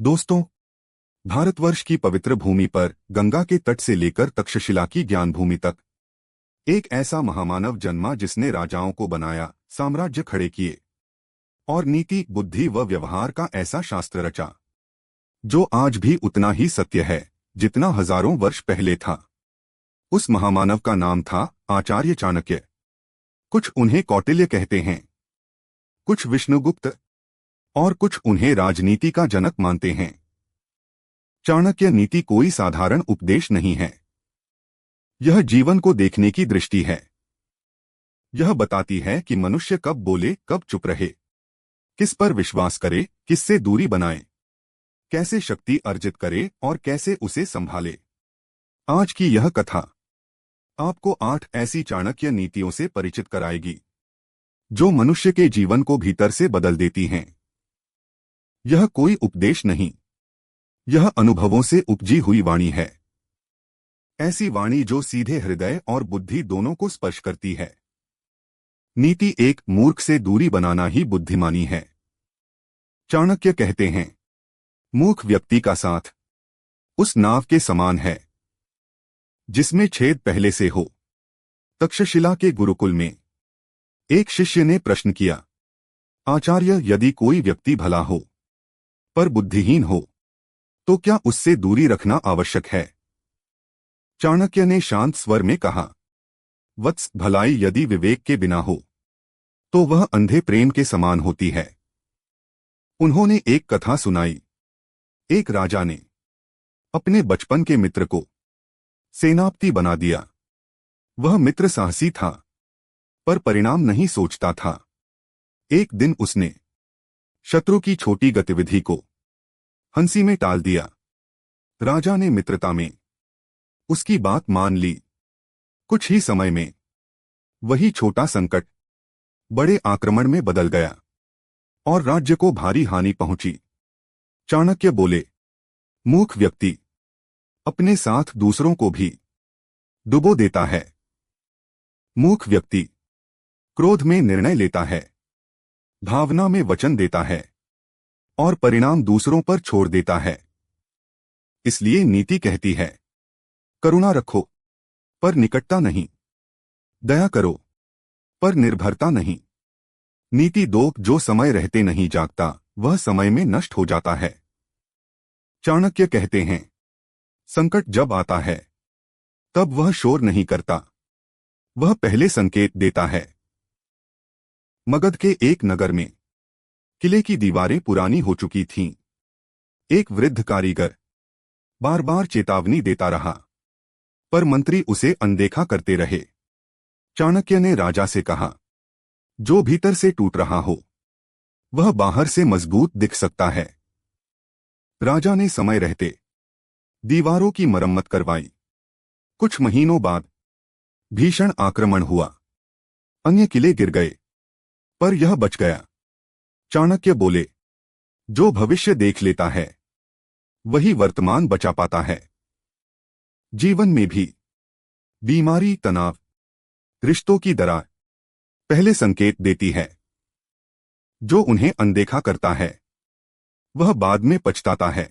दोस्तों, भारतवर्ष की पवित्र भूमि पर गंगा के तट से लेकर तक्षशिला की ज्ञान भूमि तक एक ऐसा महामानव जन्मा जिसने राजाओं को बनाया, साम्राज्य खड़े किए और नीति, बुद्धि व व्यवहार का ऐसा शास्त्र रचा जो आज भी उतना ही सत्य है जितना हजारों वर्ष पहले था। उस महामानव का नाम था आचार्य चाणक्य। कुछ उन्हें कौटिल्य कहते हैं, कुछ विष्णुगुप्त और कुछ उन्हें राजनीति का जनक मानते हैं। चाणक्य नीति कोई साधारण उपदेश नहीं है। यह जीवन को देखने की दृष्टि है। यह बताती है कि मनुष्य कब बोले, कब चुप रहे, किस पर विश्वास करे, किससे दूरी बनाए, कैसे शक्ति अर्जित करे और कैसे उसे संभाले। आज की यह कथा आपको 8 ऐसी चाणक्य नीतियों से परिचित कराएगी जो मनुष्य के जीवन को भीतर से बदल देती हैं। यह कोई उपदेश नहीं, यह अनुभवों से उपजी हुई वाणी है। ऐसी वाणी जो सीधे हृदय और बुद्धि दोनों को स्पर्श करती है। नीति 1, मूर्ख से दूरी बनाना ही बुद्धिमानी है। चाणक्य कहते हैं, मूर्ख व्यक्ति का साथ उस नाव के समान है जिसमें छेद पहले से हो। तक्षशिला के गुरुकुल में एक शिष्य ने प्रश्न किया, आचार्य, यदि कोई व्यक्ति भला हो पर बुद्धिहीन हो तो क्या उससे दूरी रखना आवश्यक है? चाणक्य ने शांत स्वर में कहा, वत्स, भलाई यदि विवेक के बिना हो तो वह अंधे प्रेम के समान होती है। उन्होंने एक कथा सुनाई। एक राजा ने अपने बचपन के मित्र को सेनापति बना दिया। वह मित्र साहसी था पर परिणाम नहीं सोचता था। एक दिन उसने शत्रु की छोटी गतिविधि को हंसी में टाल दिया। राजा ने मित्रता में उसकी बात मान ली। कुछ ही समय में वही छोटा संकट बड़े आक्रमण में बदल गया और राज्य को भारी हानि पहुंची। चाणक्य बोले, मूर्ख व्यक्ति अपने साथ दूसरों को भी डुबो देता है। मूर्ख व्यक्ति क्रोध में निर्णय लेता है, भावना में वचन देता है और परिणाम दूसरों पर छोड़ देता है। इसलिए नीति कहती है, करुणा रखो पर निकटता नहीं, दया करो पर निर्भरता नहीं। नीति 2, जो समय रहते नहीं जागता वह समय में नष्ट हो जाता है। चाणक्य कहते हैं, संकट जब आता है तब वह शोर नहीं करता, वह पहले संकेत देता है। मगध के एक नगर में किले की दीवारें पुरानी हो चुकी थीं। एक वृद्ध कारीगर बार बार चेतावनी देता रहा पर मंत्री उसे अनदेखा करते रहे। चाणक्य ने राजा से कहा, जो भीतर से टूट रहा हो वह बाहर से मजबूत दिख सकता है। राजा ने समय रहते दीवारों की मरम्मत करवाई। कुछ महीनों बाद भीषण आक्रमण हुआ। अन्य किले गिर गए पर यह बच गया। चाणक्य बोले, जो भविष्य देख लेता है वही वर्तमान बचा पाता है। जीवन में भी बीमारी, तनाव, रिश्तों की दरार पहले संकेत देती है। जो उन्हें अनदेखा करता है वह बाद में पछताता है।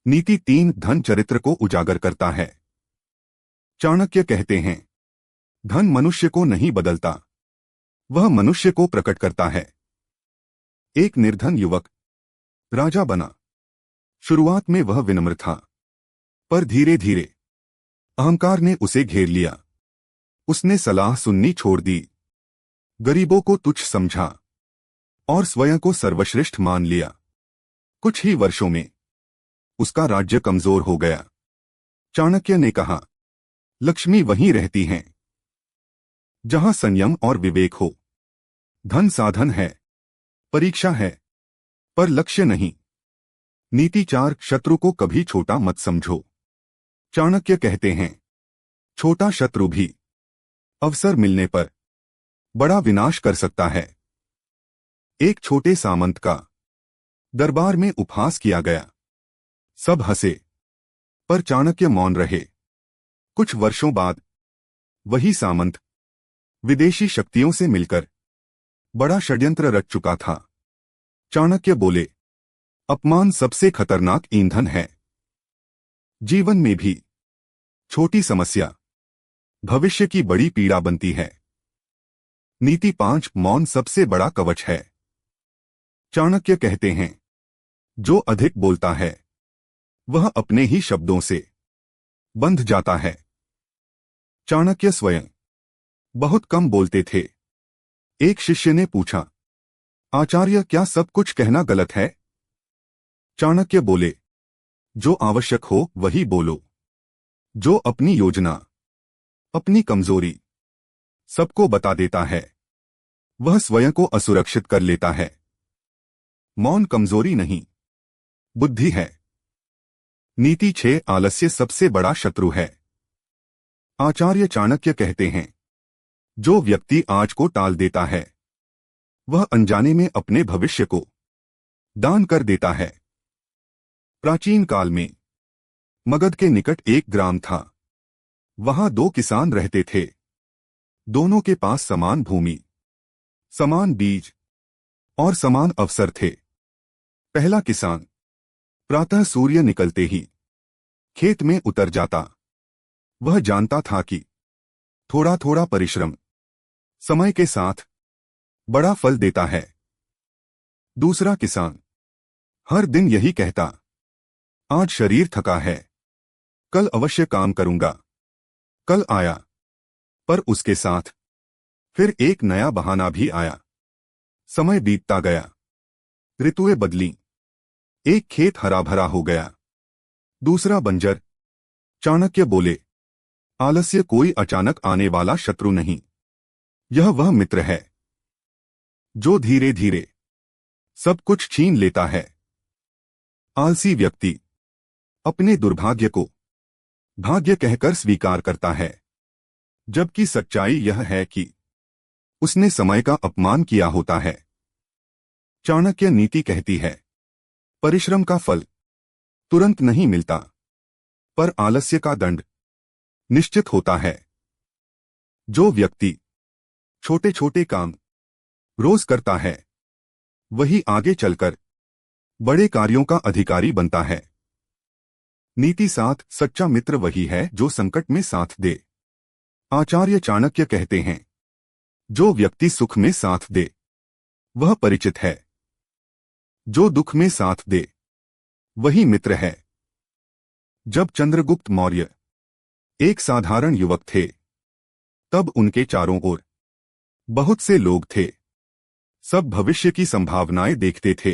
नीति 3, धन चरित्र को उजागर करता है। चाणक्य कहते हैं, धन मनुष्य को नहीं बदलता, वह मनुष्य को प्रकट करता है। एक निर्धन युवक राजा बना। शुरुआत में वह विनम्र था पर धीरे धीरे अहंकार ने उसे घेर लिया। उसने सलाह सुननी छोड़ दी, गरीबों को तुच्छ समझा और स्वयं को सर्वश्रेष्ठ मान लिया। कुछ ही वर्षों में उसका राज्य कमजोर हो गया। चाणक्य ने कहा, लक्ष्मी वहीं रहती हैं जहां संयम और विवेक हो। धन साधन है, परीक्षा है, पर लक्ष्य नहीं। नीति 4, शत्रु को कभी छोटा मत समझो। चाणक्य कहते हैं, छोटा शत्रु भी अवसर मिलने पर बड़ा विनाश कर सकता है। एक छोटे सामंत का दरबार में उपहास किया गया। सब हंसे पर चाणक्य मौन रहे। कुछ वर्षों बाद वही सामंत विदेशी शक्तियों से मिलकर बड़ा षड्यंत्र रच चुका था। चाणक्य बोले, अपमान सबसे खतरनाक ईंधन है। जीवन में भी छोटी समस्या भविष्य की बड़ी पीड़ा बनती है। नीति 5 मौन सबसे बड़ा कवच है। चाणक्य कहते हैं, जो अधिक बोलता है वह अपने ही शब्दों से बंध जाता है। चाणक्य स्वयं बहुत कम बोलते थे। एक शिष्य ने पूछा, आचार्य, क्या सब कुछ कहना गलत है? चाणक्य बोले, जो आवश्यक हो वही बोलो। जो अपनी योजना, अपनी कमजोरी सबको बता देता है, वह स्वयं को असुरक्षित कर लेता है। मौन कमजोरी नहीं, बुद्धि है। नीति 6 आलस्य सबसे बड़ा शत्रु है। आचार्य चाणक्य कहते हैं, जो व्यक्ति आज को टाल देता है वह अनजाने में अपने भविष्य को दान कर देता है। प्राचीन काल में मगध के निकट एक ग्राम था। वहां 2 किसान रहते थे। दोनों के पास समान भूमि, समान बीज और समान अवसर थे। पहला किसान प्रातः सूर्य निकलते ही खेत में उतर जाता। वह जानता था कि थोड़ा थोड़ा परिश्रम समय के साथ बड़ा फल देता है। दूसरा किसान हर दिन यही कहता, आज शरीर थका है, कल अवश्य काम करूंगा। कल आया, पर उसके साथ फिर एक नया बहाना भी आया। समय बीतता गया, ऋतुएं बदली। एक खेत हरा भरा हो गया, दूसरा बंजर। चाणक्य बोले, आलस्य कोई अचानक आने वाला शत्रु नहीं, यह वह मित्र है जो धीरे धीरे सब कुछ छीन लेता है। आलसी व्यक्ति अपने दुर्भाग्य को भाग्य कहकर स्वीकार करता है, जबकि सच्चाई यह है कि उसने समय का अपमान किया होता है। चाणक्य नीति कहती है, परिश्रम का फल तुरंत नहीं मिलता, पर आलस्य का दंड निश्चित होता है। जो व्यक्ति छोटे छोटे काम रोज करता है वही आगे चलकर बड़े कार्यों का अधिकारी बनता है। नीति 7 सच्चा मित्र वही है जो संकट में साथ दे। आचार्य चाणक्य कहते हैं, जो व्यक्ति सुख में साथ दे वह परिचित है, जो दुख में साथ दे वही मित्र है। जब चंद्रगुप्त मौर्य एक साधारण युवक थे, तब उनके चारों ओर बहुत से लोग थे। सब भविष्य की संभावनाएं देखते थे,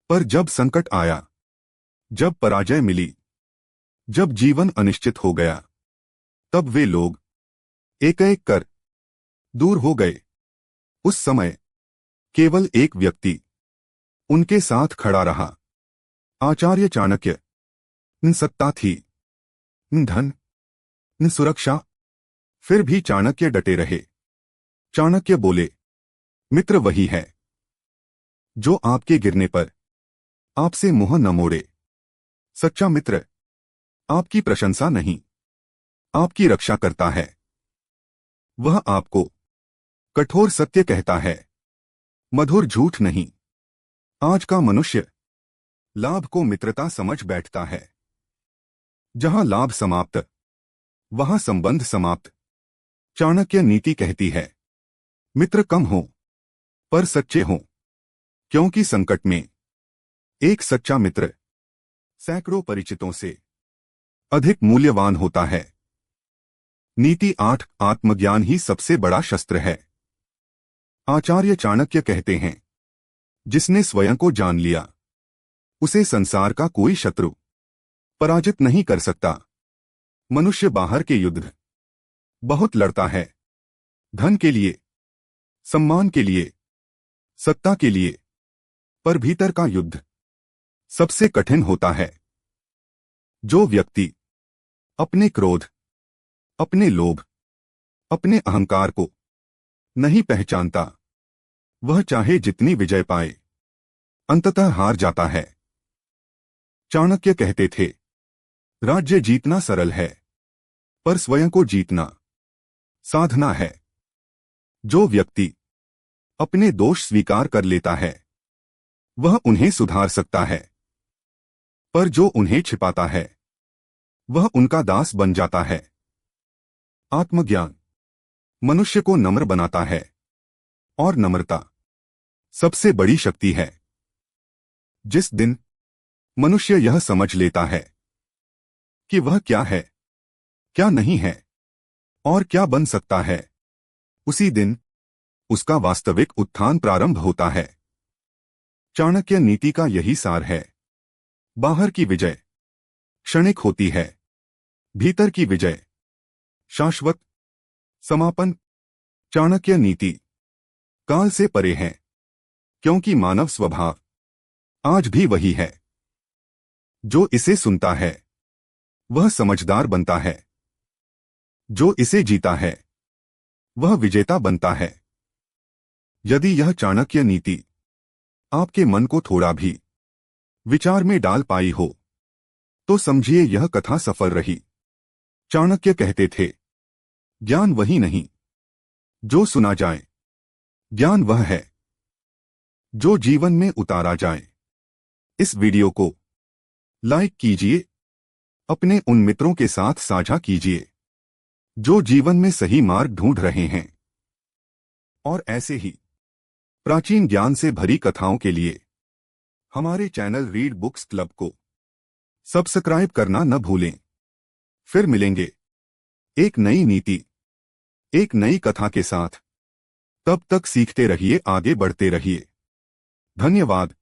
पर जब संकट आया, जब पराजय मिली, जब जीवन अनिश्चित हो गया, तब वे लोग एक एक कर दूर हो गए। उस समय केवल एक व्यक्ति उनके साथ खड़ा रहा, आचार्य चाणक्य। न सत्ता थी, न धन, न सुरक्षा, फिर भी चाणक्य डटे रहे। चाणक्य बोले, मित्र वही है जो आपके गिरने पर आपसे मुंह न मोड़े। सच्चा मित्र आपकी प्रशंसा नहीं, आपकी रक्षा करता है। वह आपको कठोर सत्य कहता है, मधुर झूठ नहीं। आज का मनुष्य लाभ को मित्रता समझ बैठता है। जहां लाभ समाप्त, वहां संबंध समाप्त। चाणक्य नीति कहती है, मित्र कम हो पर सच्चे हो, क्योंकि संकट में एक सच्चा मित्र सैकड़ों परिचितों से अधिक मूल्यवान होता है। नीति 8 आत्मज्ञान ही सबसे बड़ा शस्त्र है। आचार्य चाणक्य कहते हैं, जिसने स्वयं को जान लिया उसे संसार का कोई शत्रु पराजित नहीं कर सकता। मनुष्य बाहर के युद्ध बहुत लड़ता है, धन के लिए, सम्मान के लिए, सत्ता के लिए, पर भीतर का युद्ध सबसे कठिन होता है। जो व्यक्ति अपने क्रोध, अपने लोभ, अपने अहंकार को नहीं पहचानता, वह चाहे जितनी विजय पाए अंततः हार जाता है। चाणक्य कहते थे, राज्य जीतना सरल है, पर स्वयं को जीतना साधना है। जो व्यक्ति अपने दोष स्वीकार कर लेता है वह उन्हें सुधार सकता है, पर जो उन्हें छिपाता है वह उनका दास बन जाता है। आत्मज्ञान मनुष्य को नम्र बनाता है और नम्रता सबसे बड़ी शक्ति है। जिस दिन मनुष्य यह समझ लेता है कि वह क्या है, क्या नहीं है और क्या बन सकता है, उसी दिन उसका वास्तविक उत्थान प्रारंभ होता है। चाणक्य नीति का यही सार है। बाहर की विजय क्षणिक होती है, भीतर की विजय शाश्वत। समापन चाणक्य नीति काल से परे है, क्योंकि मानव स्वभाव आज भी वही है। जो इसे सुनता है वह समझदार बनता है, जो इसे जीता है वह विजेता बनता है। यदि यह चाणक्य नीति आपके मन को थोड़ा भी विचार में डाल पाई हो तो समझिए यह कथा सफल रही। चाणक्य कहते थे, ज्ञान वही नहीं जो सुना जाए, ज्ञान वह है जो जीवन में उतारा जाए। इस वीडियो को लाइक कीजिए, अपने उन मित्रों के साथ साझा कीजिए जो जीवन में सही मार्ग ढूंढ रहे हैं। और ऐसे ही प्राचीन ज्ञान से भरी कथाओं के लिए हमारे चैनल रीड बुक्स क्लब को सब्सक्राइब करना न भूलें। फिर मिलेंगे एक नई नीति, एक नई कथा के साथ। तब तक सीखते रहिए, आगे बढ़ते रहिए। धन्यवाद।